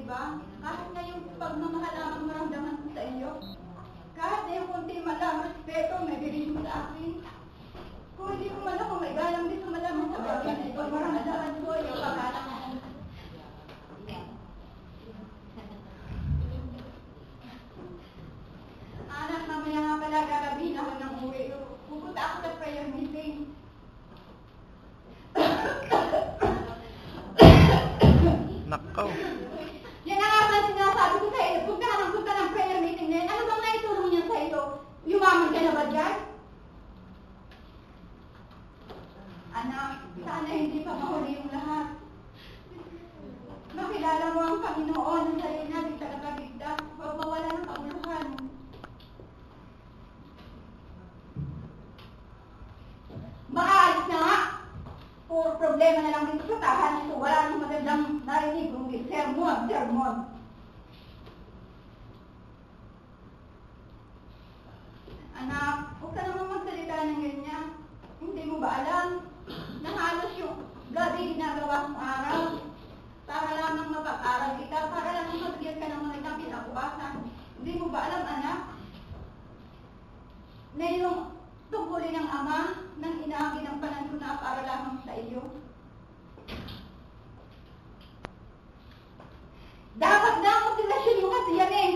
ba? Kahit na yung pagmamahal ang maramdaman ko sa iyo, kahit na yung kunti man lang respeto may bigay mo sa akin, kung hindi ko man ako may galang din sa malaman sa bagay na ito, maramdaman ko yung paghalang mo. Anak, mamaya nga pala gagabihin ako ng uwi. Pupunta ako sa prayer meeting. Nakaw. Yan ang nga sinasabi ko sa iyo. Punta ng prayer meeting na yan. Ano bang naitulong niya sa iyo? Yumaman ka na ba dyan? Anak, sana hindi pa mahuli yung lahat. Makilala mo ang Panginoon na sa'yo niya, di tagapagligtas. Huwag mawala ng kabuluhan. Maalis na nga! Puro problema na lang dito sa tahan. So, wala nang magandang narinig kung di sermon. Anak, huwag ka naman magsalita ng ganyan. Hindi mo ba alam na halos yung gabi ginagawa mong araw para lamang mapag-aral kita, para lamang mabigyan ka ng mga itang pinabukasan. Hindi mo ba alam, anak, na yung tungkulin ng Ama nang inaagi ng pananuna para lamang sa iyo? Dapat na ang motivasyon mo kasi yan eh.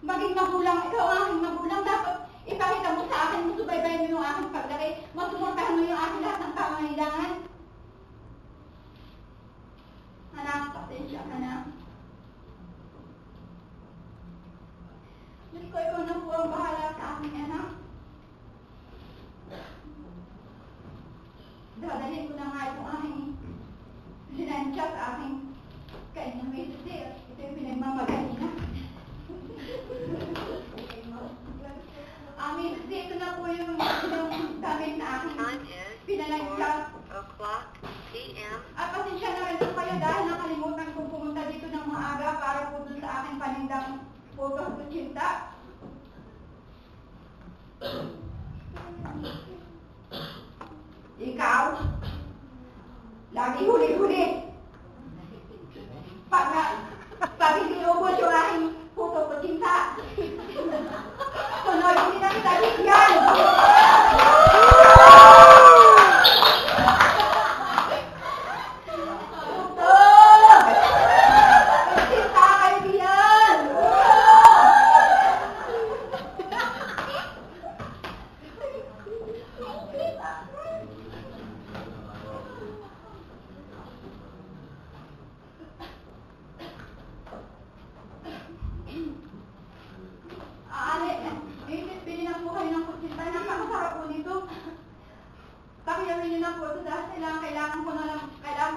Maging magulang, ikaw ang aking magulang, dapat ipakita mo sa akin, subaybayan mo yung aking paglaki, masuportahan mo yung aking lahat ng pangangailangan. Anak, pasensya ka na. Diyos ko, ikaw na po ang bahala sa aking anak. Dadalhin ko na nga itong aking sinansya sa aking kanyang medicine. Ito yung pinagmamagaling na. Medicine, ito na po yung gamit na aking pinalansya. At pasensya na rin po kayo dahil nakalimutan kong pumunta dito ng maaga para po dun sa aking panindang photos kutsinta. Ikaw, lagi huli-huli. Pag hindi ubos yung aking photos kutsinta, sunod hindi na kita bigyan.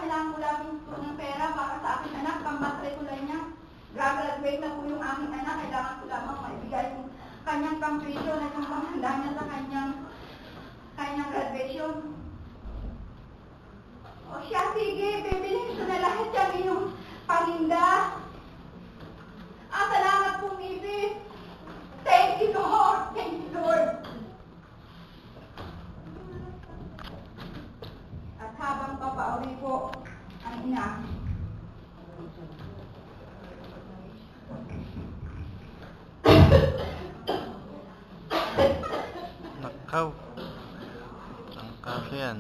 Kailangan ko lang ng pera para sa aking anak, pang-matrikulan niya. Graduate na po yung aking anak, kailangan ko lamang maibigay yung kanyang pang-tuition at yung panghanda niya sa kanyang graduation. O siya, sige, bibilhin ko na lahat yan yung paninda. Salamat po, Mrs. Thank you, Lord. Thank you, Lord. At habang papauwi po ang ina, Nakaw. Ang kaso yan.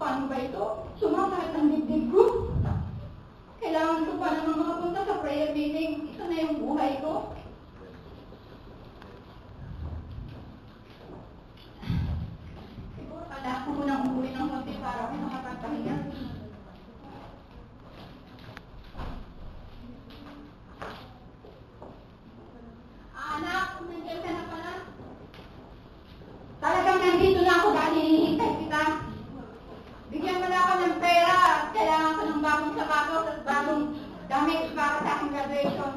paano ba ito? Sumakit ang dibdib ko. Kailangan ko pa naman makapunta sa prayer meeting. Ito na yung buhay ko. Siguro kailangan ko munang umuwi ng konti para ako makapagpahinga. Anak, nandiyan ka na pala. Talagang nandito na ako dahil hinihintay kita. Bigyan mo na ako ng pera at kailangan ko ng bagong sapatos at bagong damit para sa aking graduation.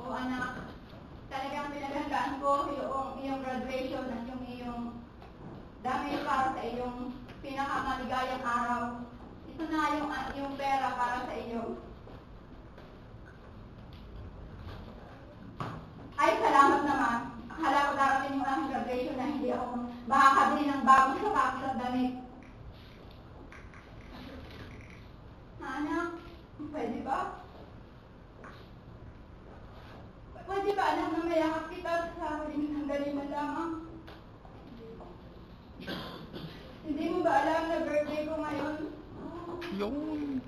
O anak, talagang pinaghandaan ko yung iyong graduation at yung iyong damit para sa iyong pinakamaligayang araw. Ito na yung pera para sa iyo. Ay, salamat naman. Akala ko darating yung aking graduation na hindi ako makakabili ng bagong sapatos at damit. Anak, pwede ba? Pwede ba anak na mayakap kita sa huling sandali man lamang? Hindi mo ba alam na birthday ko ngayon? Yun.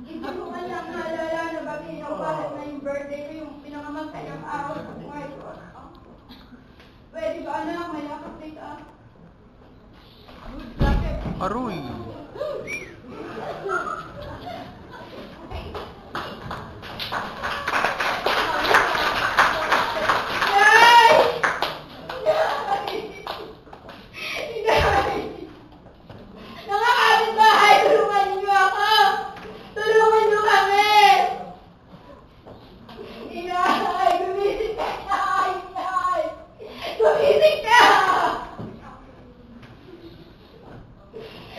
Hindi mo man lang naalala na bakit bakit na yung birthday ko yung pinakamasayang araw sa buhay ko. Pwede ba anak mayakap kita? Good luck. Aroy.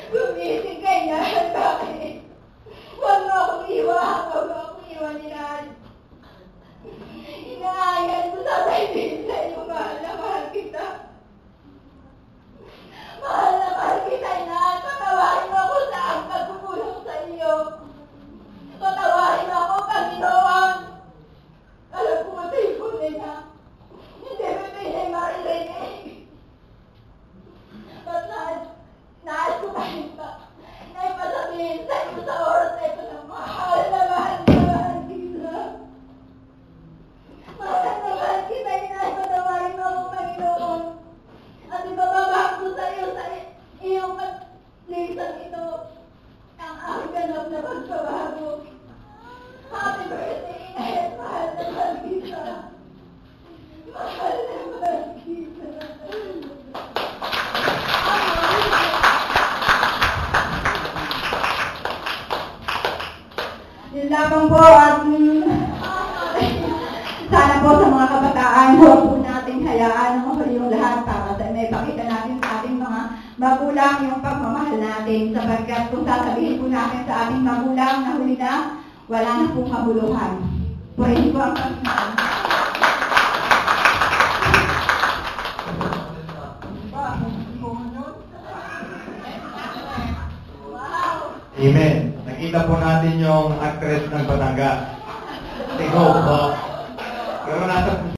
Gumising ka yan, bakit? Huwag mo akong iwan, Inay. Inaayan ko sa sabihin sa iyo, mahal na mahal kita. Mahal na mahal kita, Inay. Patawarin mo ako sa ang pagkukulong sa iyo. Patawarin mo ako, Panginoon. Alam ko matay ko nila. Hindi mo pinay maririnig. Ba't nais ko kahit pa naipasabihin sa iyo sa oras na ito na mahal na mahal kita. Mahal na mahal kita, Inay. Patawarin mo ako, Panginoon. At ibababak ko sa iyo sa iyong lisang ito ang aking ganap na pagbabago. Happy birthday, Inay, at mahal na mahal kita. Mahal na mahal kita. Yun lamang po at sana po sa mga kabataan, huwag po natin hayaan ang mahuli yung lahat para sa may pakita natin sa ating mga magulang yung pagmamahal natin sapagkat kung sasabihin po natin sa ating magulang na huli na, wala na pong kabuluhan. Pwede po ang pagmamahal. Amen. Nakita po natin yung actress ng Batangas. Si Hope. Pero nasa